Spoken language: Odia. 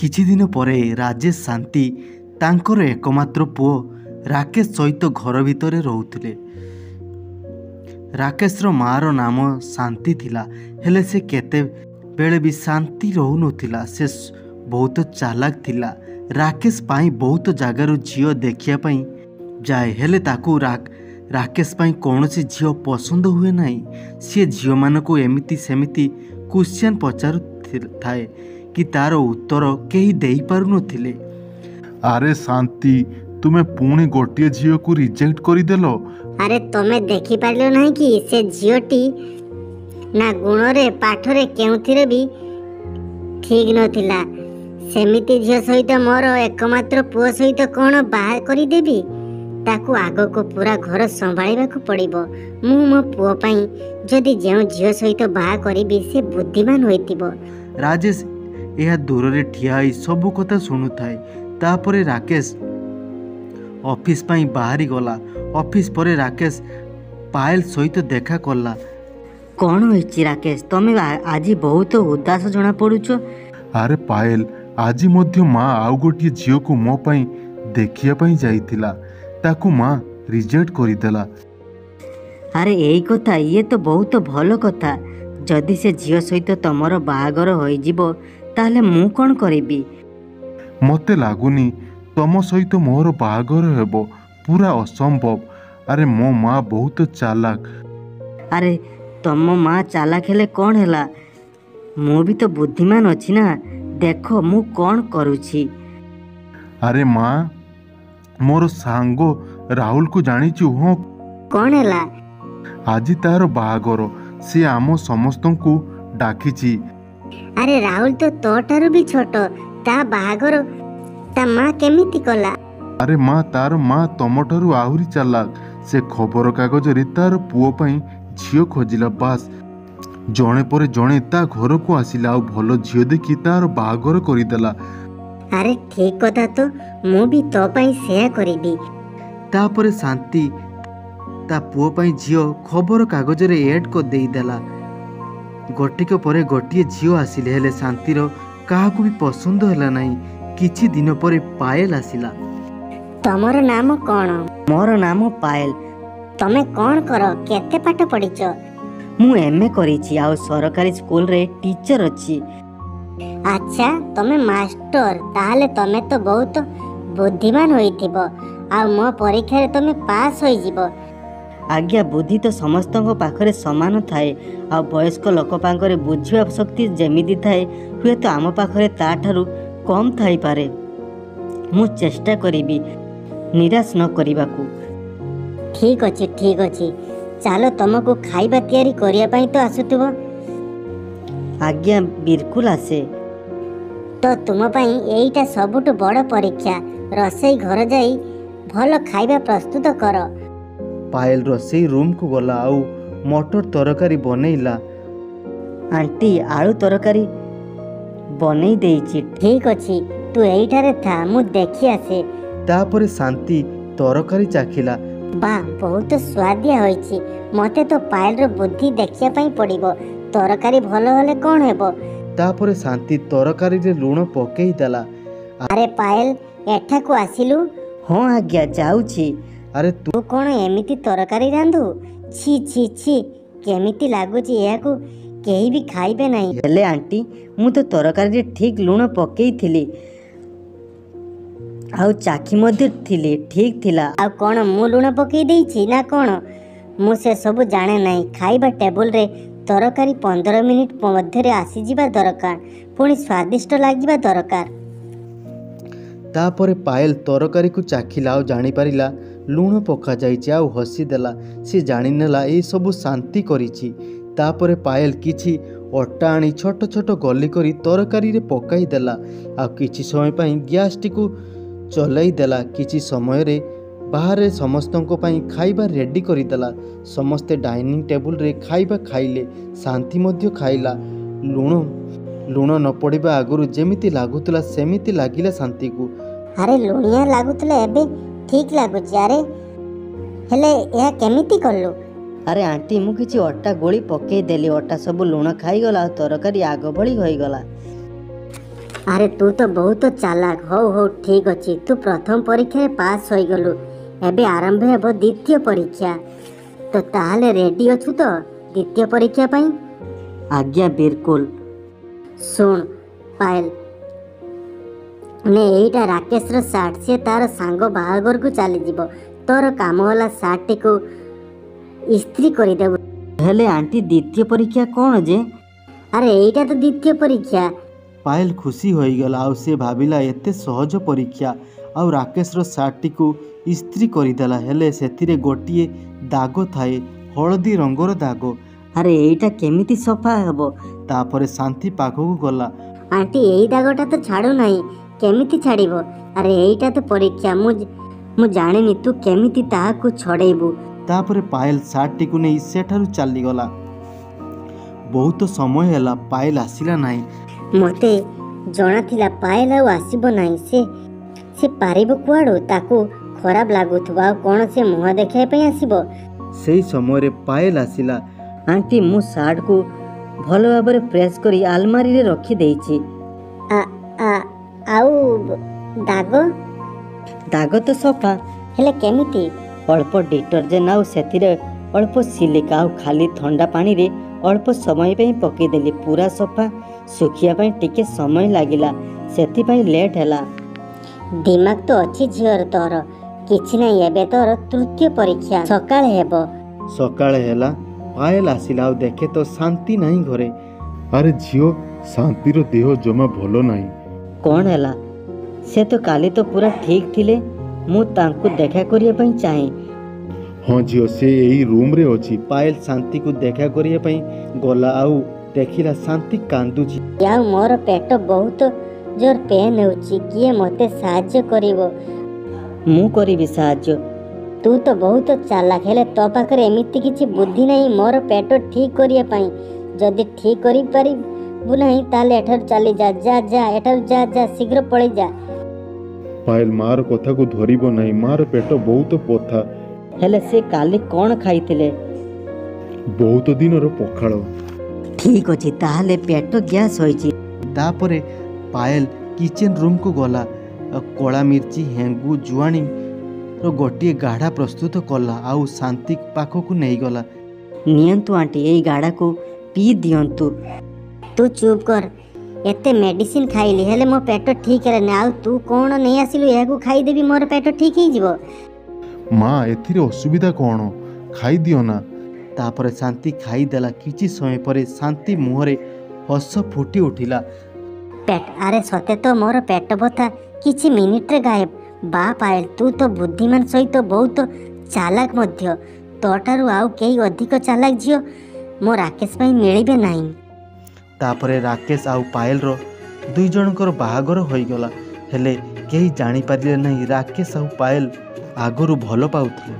କିଛି ଦିନ ପରେ ରାଜେଶ ଶାନ୍ତି ତାଙ୍କର ଏକମାତ୍ର ପୁଅ ରାକେଶ ସହିତ ଘର ଭିତରେ ରହୁଥିଲେ। ରାକେଶର ମାଆର ନାମ ଶାନ୍ତି ଥିଲା, ହେଲେ ସେ କେତେବେଳେ ବି ଶାନ୍ତି ରହୁନଥିଲା। ସେ ବହୁତ ଚାଲାକ ଥିଲା। ରାକେଶ ପାଇଁ ବହୁତ ଜାଗାରୁ ଝିଅ ଦେଖିବା ପାଇଁ ଯାଏ, ହେଲେ ତାକୁ ରାକେଶ ପାଇଁ କୌଣସି ଝିଅ ପସନ୍ଦ ହୁଏ ନାହିଁ। ସିଏ ଝିଅମାନଙ୍କୁ ଏମିତି ସେମିତି କ୍ୱେଶ୍ଚନ୍ ପଚାରୁଥାଏ କି ତାର ଉତ୍ତର କେହି ଦେଇପାରୁନଥିଲେ। ଆରେ ଶାନ୍ତି, ତୁମେ ପୁଣି ଗୋଟିଏ ଝିଅକୁ ରିଜେକ୍ଟ କରିଦେଲ। ଆରେ ତମେ ଦେଖିପାରିଲ ନାହିଁ କି ସେ ଝିଅଟି ନା ଗୁଣରେ ପାଠରେ କେଉଁଥିରେ ବି ଠିକ ନଥିଲା। ସେମିତି ଝିଅ ସହିତ ମୋର ଏକମାତ୍ର ପୁଅ ସହିତ କ'ଣ ବାହା କରିଦେବି? ତାକୁ ଆଗକୁ ପୁରା ଘର ସମ୍ଭାଳିବାକୁ ପଡ଼ିବ। ମୁଁ ମୋ ପୁଅ ପାଇଁ ଯଦି ଯେଉଁ ଝିଅ ସହିତ ବାହା କରିବି ସେ ବୁଦ୍ଧିମାନ ହୋଇଥିବ। ରାଜେଶ ଏହା ଦୂରରେ ଠିଆ ହୋଇ ସବୁ କଥା ଶୁଣୁଥାଏ। ତାପରେ ରାକେଶ ଅଫିସ ପାଇଁ ବାହାରି ଗଲା। ଅଫିସ ପରେ ରାକେଶ ପାୟଲ ସହିତ ଦେଖା କଲା। କ'ଣ ହେଇଛି ରାକେଶ, ତମେ ଆଜି ବହୁତ ଉଦାସ ଜଣାପଡ଼ୁଛ? ଆରେ ପାୟଲ, ଆଜି ମଧ୍ୟ ମା ଆଉ ଗୋଟିଏ ଝିଅକୁ ମୋ ପାଇଁ ଦେଖିବା ପାଇଁ ଯାଇଥିଲା। ତାକୁ ମା ରିଜେକ୍ଟ କରିଦେଲା। ଆରେ ଏଇ କଥା, ଇଏ ତ ବହୁତ ଭଲ କଥା। ଯଦି ସେ ଝିଅ ସହିତ ତମର ବାହାଘର ହୋଇଯିବ ତାହେଲେ ମୁଁ କ'ଣ କରିବି? ମୋତେ ଲାଗୁନି ତମ ସହିତ ମୋର ବାହାଘର ହେବ, ପୁରା ଅସମ୍ଭବ। ଆରେ ମୋ ମା ବହୁତ ଚାଲାକ। ଆରେ ତମ ମା ଚାଲାକ ହେଲେ କ'ଣ ହେଲା? ମୁଁ ବି ତ ବୁଦ୍ଧିମାନ ଅଛି ନା। ଦେଖ ମୁଁ କ'ଣ କରୁଛି। ଆରେ ମା, ମୋର ସାଙ୍ଗ ରାହୁଲକୁ ଜାଣିଛୁ? ହଁ। କ'ଣ ହେଲା? ଆଜି ତାର ବାହାଘର। ସେ ଆମ ସମସ୍ତଙ୍କୁ ଡାକିଛି। ଆରେ ରାହୁଲ ତ ତୋଠାରୁ ବି ଛୋଟ, ତା ବାହାଘର ତା ମା କେମିତି କଲା? ଆରେ ମା, ତାର ମା ତମଠାରୁ ଆହୁରି ଚାଲାକ। ସେ ଖବର କାଗଜରେ ତାର ପୁଅ ପାଇଁ ଝିଅ ଖୋଜିଲା। ବାସ୍ ଜଣେ ପରେ ଜଣେ ତା ଘରକୁ ଆସିଲା ଆଉ ଭଲ ଝିଅ ଦେଖି ତାର ବାହାଘର କରିଦେଲା। ଆରେ ଠିକ କଥା ତ, ମୁଁ ବି ତୋ ପାଇଁ ସେୟା କରିବି। ତାପରେ ଶାନ୍ତି ତା ପୁଅ ପାଇଁ ଝିଅ ଖବର କାଗଜରେ ଏଡ୍ ଦେଇଦେଲା। ଗୋଟିକ ପରେ ଗୋଟିଏ ଝିଅ ଆସିଲେ, ହେଲେ ଶାନ୍ତିର କାହାକୁ ବି ପସନ୍ଦ ହେଲା ନାହିଁ। କିଛି ଦିନ ପରେ ପାୟଲ ଆସିଲା। ତମର ନାମ କ'ଣ? ମୋର ନାମ ପାୟଲ। ତମେ କ'ଣ କର? କେତେ ପାଠ ପଢ଼ିଛ? ମୁଁ MA କରିଛି ଆଉ ସରକାରୀ ସ୍କୁଲରେ ଟିଚର ଅଛି। ଆଚ୍ଛା, ତମେ ମାଷ୍ଟର। ତାହେଲେ ତମେ ତ ବହୁତ ବୁଦ୍ଧିମାନ ହୋଇଥିବ ଆଉ ମୋ ପରୀକ୍ଷାରେ ତମେ ପାସ୍ ହୋଇଯିବ। ଆଜ୍ଞା, ବୁଦ୍ଧି ତ ସମସ୍ତଙ୍କ ପାଖରେ ସମାନ ଥାଏ ଆଉ ବୟସ୍କ ଲୋକ ପାଖରେ ବୁଝିବା ଶକ୍ତି ଯେମିତି ଥାଏ, ହୁଏତ ଆମ ପାଖରେ ତାଠାରୁ କମ୍ ଥାଇପାରେ। ମୁଁ ଚେଷ୍ଟା କରିବି ନିରାଶ ନ କରିବାକୁ। ଠିକ ଅଛି, ଠିକ ଅଛି। ଚାଲ, ତମକୁ ଖାଇବା ତିଆରି କରିବା ପାଇଁ ତ ଆସୁଥିବ? ଆଜ୍ଞା, ବିଲକୁଲ ଆସେ। ତ ତୁମ ପାଇଁ ଏଇଟା ସବୁଠୁ ବଡ଼ ପରୀକ୍ଷା। ରୋଷେଇ ଘର ଯାଇ ଭଲ ଖାଇବା ପ୍ରସ୍ତୁତ କର। ପାୟଲ ରୋଷେଇ ରୁମକୁ ଗଲା ଆଉ ମଟର ତରକାରୀ ବନେଇଲା। ଆଣ୍ଟି, ଆଳୁ ତରକାରୀ ବନେଇ ଦେଇଛି। ଠିକ ଅଛି, ତୁ ଏଇଠାରେ ଥା, ମୁଁ ଦେଖି ଆସେ। ତାପରେ ଶାନ୍ତି ତରକାରୀ ଚାଖିଲା। ବାଃ, ବହୁତ ସୁଆଦିଆ ହୋଇଛି। ମୋତେ ତ ପାୟଲର ବୁଦ୍ଧି ଦେଖିବା ପାଇଁ ପଡ଼ିବ। ତରକାରୀ ଭଲ ହେଲେ କ'ଣ ହେବ? ତାପରେ ଶାନ୍ତି ତରକାରୀରେ ଲୁଣ ପକେଇ ଦେଲା। ଆରେ ପାୟଲ, ଏଠାକୁ ଆସିଲୁ। ହଁ ଆଜ୍ଞା, ଯାଉଛି। ଆରେ ତୁ କ'ଣ ଏମିତି ତରକାରୀ ରାନ୍ଧୁ? ଛି ଛି ଛି, କେମିତି ଲାଗୁଛି? ଏହାକୁ କେହି ବି ଖାଇବେ ନାହିଁ। ହେଲେ ଆଣ୍ଟି, ମୁଁ ତ ତରକାରୀରେ ଠିକ୍ ଲୁଣ ପକେଇଥିଲି ଆଉ ଚାଖି ମଧ୍ୟ ଥିଲି, ଠିକ୍ ଥିଲା। ଆଉ କ'ଣ ମୁଁ ଲୁଣ ପକେଇ ଦେଇଛି ନା କ'ଣ? ମୁଁ ସେ ସବୁ ଜାଣେ ନାହିଁ। ଖାଇବା ଟେବୁଲରେ ତରକାରୀ 15 ମିନିଟ୍ ମଧ୍ୟରେ ଆସିଯିବା ଦରକାର, ପୁଣି ସ୍ୱାଦିଷ୍ଟ ଲାଗିବା ଦରକାର। ତାପରେ ପାୟଲ ତରକାରୀକୁ ଚାଖିଲା ଆଉ ଜାଣିପାରିଲା ଲୁଣ ପକାଯାଇଛି ଆଉ ହସିଦେଲା। ସେ ଜାଣିନେଲା ଏସବୁ ଶାନ୍ତି କରିଛି। ତାପରେ ପାୟଲ କିଛି ଅଟା ଆଣି ଛୋଟ ଛୋଟ ଗଲି କରି ତରକାରୀରେ ପକାଇ ଦେଲା ଆଉ କିଛି ସମୟ ପାଇଁ ଗ୍ୟାସଟିକୁ ଚଲାଇ ଦେଲା। କିଛି ସମୟରେ ବାହାରେ ସମସ୍ତଙ୍କ ପାଇଁ ଖାଇବା ରେଡ଼ି କରିଦେଲା। ସମସ୍ତେ ଡାଇନିଂ ଟେବୁଲରେ ଖାଇବା ଖାଇଲେ। ଶାନ୍ତି ମଧ୍ୟ ଖାଇଲା। ଲୁଣ ନ ପଡ଼ିବା ଆଗରୁ ଯେମିତି ଲାଗୁଥିଲା ସେମିତି ଲାଗିଲା ଶାନ୍ତିକୁ। ଆରେ ଲୁଣିଆ ଲାଗୁଥିଲା, ଏବେ ଠିକ୍ ଲାଗୁଛି। ଆରେ ହେଲେ ଏହା କେମିତି କଲୁ? ଆରେ ଆଣ୍ଟି ମୁଁ କିଛି ଅଟା ଗୋଳି ପକେଇଦେଲି, ଅଟା ସବୁ ଲୁଣ ଖାଇଗଲା ଆଉ ତରକାରୀ ଆଗ ଭଳି ହୋଇଗଲା। ଆରେ ତୁ ତ ବହୁତ ଚାଲାକ। ହଉ ହଉ ଠିକ୍ ଅଛି, ତୁ ପ୍ରଥମ ପରୀକ୍ଷାରେ ପାସ୍ ହୋଇଗଲୁ। ଏବେ ଆରମ୍ଭ ହେବ ଦ୍ୱିତୀୟ ପରୀକ୍ଷା। ତ ତାହେଲେ ରେଡି ଅଛୁ ତ ଦ୍ୱିତୀୟ ପରୀକ୍ଷା ପାଇଁ? ଆଜ୍ଞା ବିଲକୁଲ। ଶୁଣ ପାୟଲ, ନେ ଏଇଟା ରାକେଶର ସାର୍ଟ। ସେ ତାର ସାଙ୍ଗ ବାହାଘରକୁ ଚାଲିଯିବ। ତୋର କାମ ହେଲା ସାର୍ଟଟିକୁ ଇସ୍ତ୍ରୀ କରିଦେବୁ। ହେଲେ ଆଣ୍ଟି ଦ୍ୱିତୀୟ ପରୀକ୍ଷା କ'ଣ ଯେ? ଆରେ ଏଇଟା ତ ଦ୍ୱିତୀୟ ପରୀକ୍ଷା। ପାୟଲ ଖୁସି ହୋଇଗଲା ଆଉ ସେ ଭାବିଲା ଏତେ ସହଜ ପରୀକ୍ଷା। ଆଉ ରାକେଶର ସାର୍ଟଟିକୁ ଇସ୍ତ୍ରୀ କରିଦେଲା। ହେଲେ ସେଥିରେ ଗୋଟିଏ ଦାଗ ଥାଏ, ହଳଦୀ ରଙ୍ଗର ଦାଗ। ଆରେ ଏଇଟା କେମିତି ସଫା ହେବ? ତାପରେ ଶାନ୍ତି ପାଖକୁ ଗଲା। ଆଣ୍ଟି ଏଇ ଦାଗଟା ତ ଛାଡ଼ୁନାହିଁ। କେମିତି ଛାଡ଼ିବ? ଆରେ ଏଇଟା ତ ପରୀକ୍ଷା। ମୁଁ ଜାଣିନି ତୁ କେମିତି ତାହାକୁ ଛଡ଼େଇବୁ। ତାପରେ ପାୟଲ ସାର୍ଟଟିକୁ ନେଇ ସେଠାରୁ ଚାଲିଗଲା। ବହୁତ ସମୟ ହେଲା ପାୟଲ ଆସିଲା ନାହିଁ। ମୋତେ ଜଣାଥିଲା ପାୟଲ ଆଉ ଆସିବ ନାହିଁ। ସେ ପାରିବ କୁଆଡ଼ୁ? ତାକୁ ଖରାପ ଲାଗୁଥିବ। ଆଉ କ'ଣ ସେ ମୁହଁ ଦେଖାଇବା ପାଇଁ ଆସିବ? ସେହି ସମୟରେ ପାୟଲ ଆସିଲା। ଆଣ୍ଟି ମୁଁ ସାର୍ଟକୁ ଭଲ ଭାବରେ ପ୍ରେସ୍ କରି ଆଲମାରିରେ ରଖିଦେଇଛି। ଆଉ ଦାଗ? ଦାଗ ତ ସଫା। ହେଲେ କେମିତି? ଅଳ୍ପ ଡିଟର୍ଜେଣ୍ଟ ଆଉ ସେଥିରେ ଅଳ୍ପ ସିଲିକା ଆଉ ଖାଲି ଥଣ୍ଡା ପାଣିରେ ଅଳ୍ପ ସମୟ ପାଇଁ ପକେଇଦେଲି। ପୁରା ସଫା। ଶୁଖିବା ପାଇଁ ଟିକେ ସମୟ ଲାଗିଲା, ସେଥିପାଇଁ ଲେଟ୍ ହେଲା। ଦିମାଗ ତ ଅଛି ଝିଅର ତୋର। କିଛି ନାହିଁ, ଏବେ ତୋର ତୃତୀୟ ପରୀକ୍ଷା। ସକାଳେ ହେବ। ସକାଳେ ହେଲା। ପାୟଲ ଆସିଲା ଆଉ ଦେଖେ ତ ଶାନ୍ତି ନାହିଁ ଘରେ। ଆରେ ଝିଅ, ଶାନ୍ତିର ଦେହ ଜମା ଭଲ ନାହିଁ। କ'ଣ ହେଲା? ସେ ତ କାଲି ତ ପୁରା ଠିକ୍ ଥିଲେ। ମୁଁ ତାଙ୍କୁ ଦେଖା କରିବା ପାଇଁ ଚାହେଁ। ହଁ ଝିଅ, ସେ ଏଇ ରୁମ୍ରେ ଅଛି। ପାୟଲ ଶାନ୍ତିକୁ ଦେଖା କରିବା ପାଇଁ ଗଲା ଆଉ ଦେଖିଲା ଶାନ୍ତି କାନ୍ଦୁଛି। ଆଉ ମୋର ପେଟ ବହୁତ ଜୋର ପେନ୍ ହେଉଛି। କିଏ ମୋତେ ସାହାଯ୍ୟ କରିବ? ମୁଁ କରିବି ସାହାଯ୍ୟ। ତୁ ତ ବହୁତ ଚାଲାକ। ହେଲେ ତୋ ପାଖରେ ଏମିତି କିଛି ବୁଦ୍ଧି ନାହିଁ ମୋର ପେଟ ଠିକ୍ କରିବା ପାଇଁ। ଯଦି ଠିକ୍ କରିପାରିବୁ ନାହିଁ ତାହେଲେ ଏଠାରୁ ଚାଲିଯା। ଯା ଏଠାରୁ ଯା ଶୀଘ୍ର ପଳେଇ ଯା। ପାୟଲ ମାର କଥାକୁ ଧରିବ ନାହିଁ। ମାର ପେଟ ବହୁତ ବଥା। ହେଲେ ସେ କାଲି କ'ଣ ଖାଇଥିଲେ? ବହୁତ ଦିନର ପଖାଳ। ଠିକ୍ ଅଛି, ତାହେଲେ ପେଟ ଗ୍ୟାସ୍ ହୋଇଛି। ତାପରେ ପାୟଲ କିଚେନ୍ ରୁମ୍କୁ ଗଲା। କଳା ମିର୍ଚି, ହେଙ୍ଗୁ, ଜୁଆଣୀର ଗୋଟିଏ ଗାଢ଼ା ପ୍ରସ୍ତୁତ କଲା ଆଉ ଶାନ୍ତି ପାଖକୁ ନେଇଗଲା। ନିଅନ୍ତୁ ଆଣ୍ଟି, ଏଇ ଗାଢ଼ାକୁ ପିଇ ଦିଅନ୍ତୁ। ତୁ ଚୁପ୍ କର। ଏତେ ମେଡ଼ିସିନ ଖାଇଲି ହେଲେ ମୋ ପେଟ ଠିକ୍ ହେଲାନି। ଆଉ ତୁ କ'ଣ ନେଇ ଆସିଲୁ? ଏହାକୁ ଖାଇଦେବି ମୋର ପେଟ ଠିକ୍ ହେଇଯିବ। ମା, ଏଥିରେ ଅସୁବିଧା କ'ଣ? ଖାଇଦିଅ ନା। ତାପରେ ଶାନ୍ତି ଖାଇଦେଲା। କିଛି ସମୟ ପରେ ଶାନ୍ତି ମୁହଁରେ ହସ ଫୁଟି ଉଠିଲା। ଆରେ ସତେ ତ ମୋର ପେଟ ବଥା କିଛି ମିନିଟ୍ରେ ଗାୟବ। ବା ପାୟଲ, ତୁ ତ ବୁଦ୍ଧିମାନ ସହିତ ବହୁତ ଚାଲାକ ମଧ୍ୟ। ତୋଠାରୁ ଆଉ କେହି ଅଧିକ ଚାଲାକ ଝିଅ ମୋ ରାକେଶ ପାଇଁ ମିଳିବେ ନାହିଁ। ତାପରେ ରାକେଶ ଆଉ ପାୟଲର ଦୁଇ ଜଣଙ୍କର ବାହାଘର ହୋଇଗଲା। ହେଲେ କେହି ଜାଣିପାରିଲେ ନାହିଁ ରାକେଶ ଆଉ ପାୟଲ ଆଗରୁ ଭଲ ପାଉଥିଲେ।